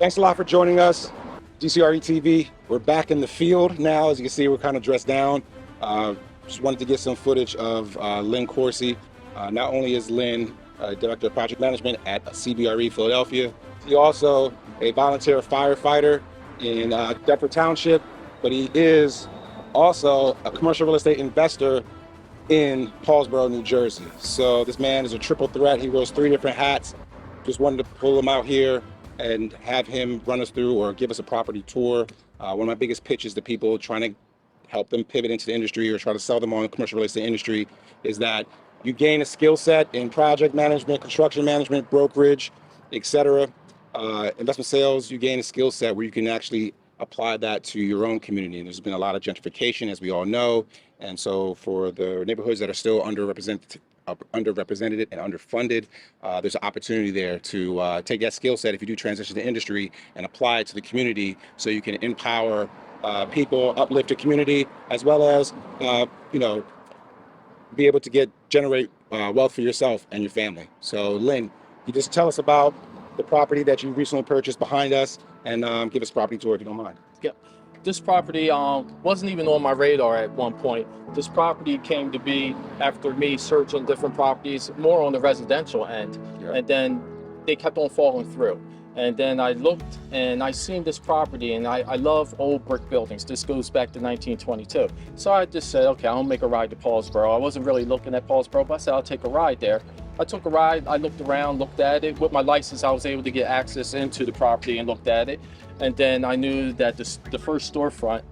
Thanks a lot for joining us, DCRE TV. We're back in the field now. As you can see, we're kind of dressed down. Just wanted to get some footage of Lin Corsey. Not only is Lin Director of Project Management at CBRE Philadelphia, he's also a volunteer firefighter in Deptford Township, but he is also a commercial real estate investor in Paulsboro, New Jersey. So this man is a triple threat. He wears 3 different hats. Just wanted to pull him out here and have him run us through or give us a property tour. One of my biggest pitches to people trying to help them pivot into the industry or try to sell them on the commercial real estate industry is that you gain a skill set in project management, construction management, brokerage, etc. Investment sales, you gain a skill set where you can actually apply that to your own community. And there's been a lot of gentrification, as we all know. And so for the neighborhoods that are still underrepresented and underfunded, there's an opportunity there to take that skill set if you do transition to industry and apply it to the community so you can empower people, uplift the community, as well as, be able to generate wealth for yourself and your family. So Lin, you just tell us about the property that you recently purchased behind us and give us a property tour if you don't mind. Yep. This property wasn't even on my radar at one point. This property came to be after me searching different properties, more on the residential end. Yeah. And then they kept on falling through. And then I looked and I seen this property, and I love old brick buildings. This goes back to 1922. So I just said, okay, I'll make a ride to Paulsboro. I wasn't really looking at Paulsboro, but I said, I'll take a ride there. I took a ride, I looked around, looked at it. With my license, I was able to get access into the property and looked at it. And then I knew that the first storefront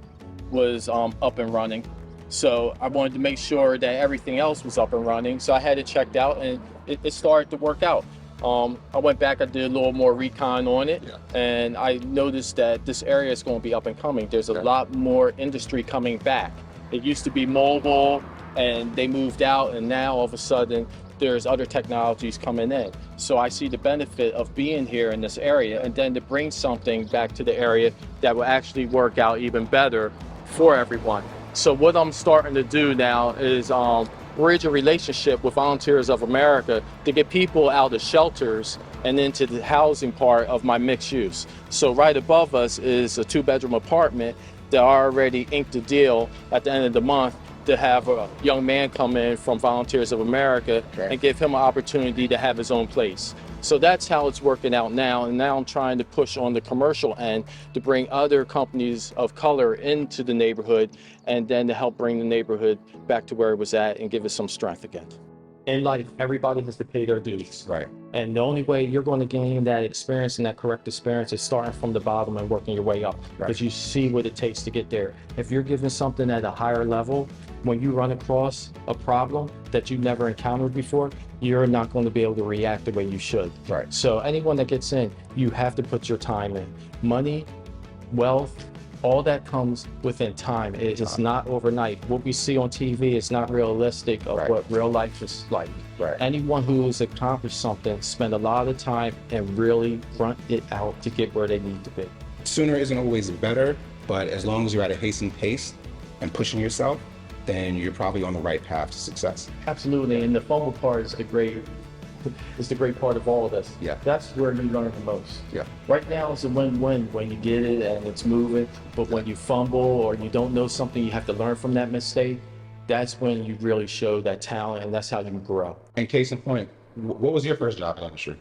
was up and running. So I wanted to make sure that everything else was up and running. So I had it checked out, and it started to work out. I went back, I did a little more recon on it, and I noticed that this area is going to be up and coming. There's a lot more industry coming back. It used to be mobile, and they moved out, and now all of a sudden, there's other technologies coming in. So I see the benefit of being here in this area, and then to bring something back to the area that will actually work out even better for everyone. So what I'm starting to do now is bridge a relationship with Volunteers of America to get people out of shelters and into the housing part of my mixed use. So right above us is a 2-bedroom apartment that I already inked a deal at the end of the month to have a young man come in from Volunteers of America and give him an opportunity to have his own place. So that's how it's working out now. And now I'm trying to push on the commercial end to bring other companies of color into the neighborhood, and then to help bring the neighborhood back to where it was at and give it some strength again. In life, everybody has to pay their dues. Right. And the only way you're going to gain that experience and that correct experience is starting from the bottom and working your way up. Because you see what it takes to get there. If you're given something at a higher level, when you run across a problem that you never encountered before, you're not going to be able to react the way you should. Right. So anyone that gets in, you have to put your time in. Money, wealth, all that comes within time. It is not overnight. What we see on TV is not realistic of what real life is like. Right. Anyone who's accomplished something spend a lot of time and really grunt it out to get where they need to be. Sooner isn't always better, but as long as you're at a hastened pace and pushing yourself, then you're probably on the right path to success. Absolutely, and the fumble part is the great part of all of this. Yeah. That's where you learn the most. Yeah. Right now it's a win-win when you get it and it's moving, but when you fumble or you don't know something, you have to learn from that mistake. That's when you really show that talent, and that's how you grow. And case in point, what was your first job in the industry?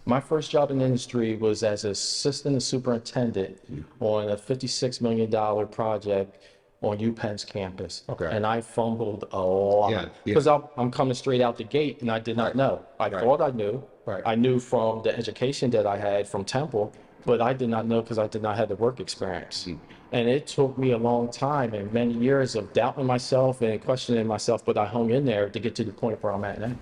My first job in the industry was as assistant superintendent on a $56 million project on UPenn's campus. Okay. And I fumbled a lot because I'm coming straight out the gate, and I did not know. I thought I knew. I knew from the education that I had from Temple, but I did not know because I did not have the work experience. And it took me a long time and many years of doubting myself and questioning myself, but I hung in there to get to the point where I'm at now.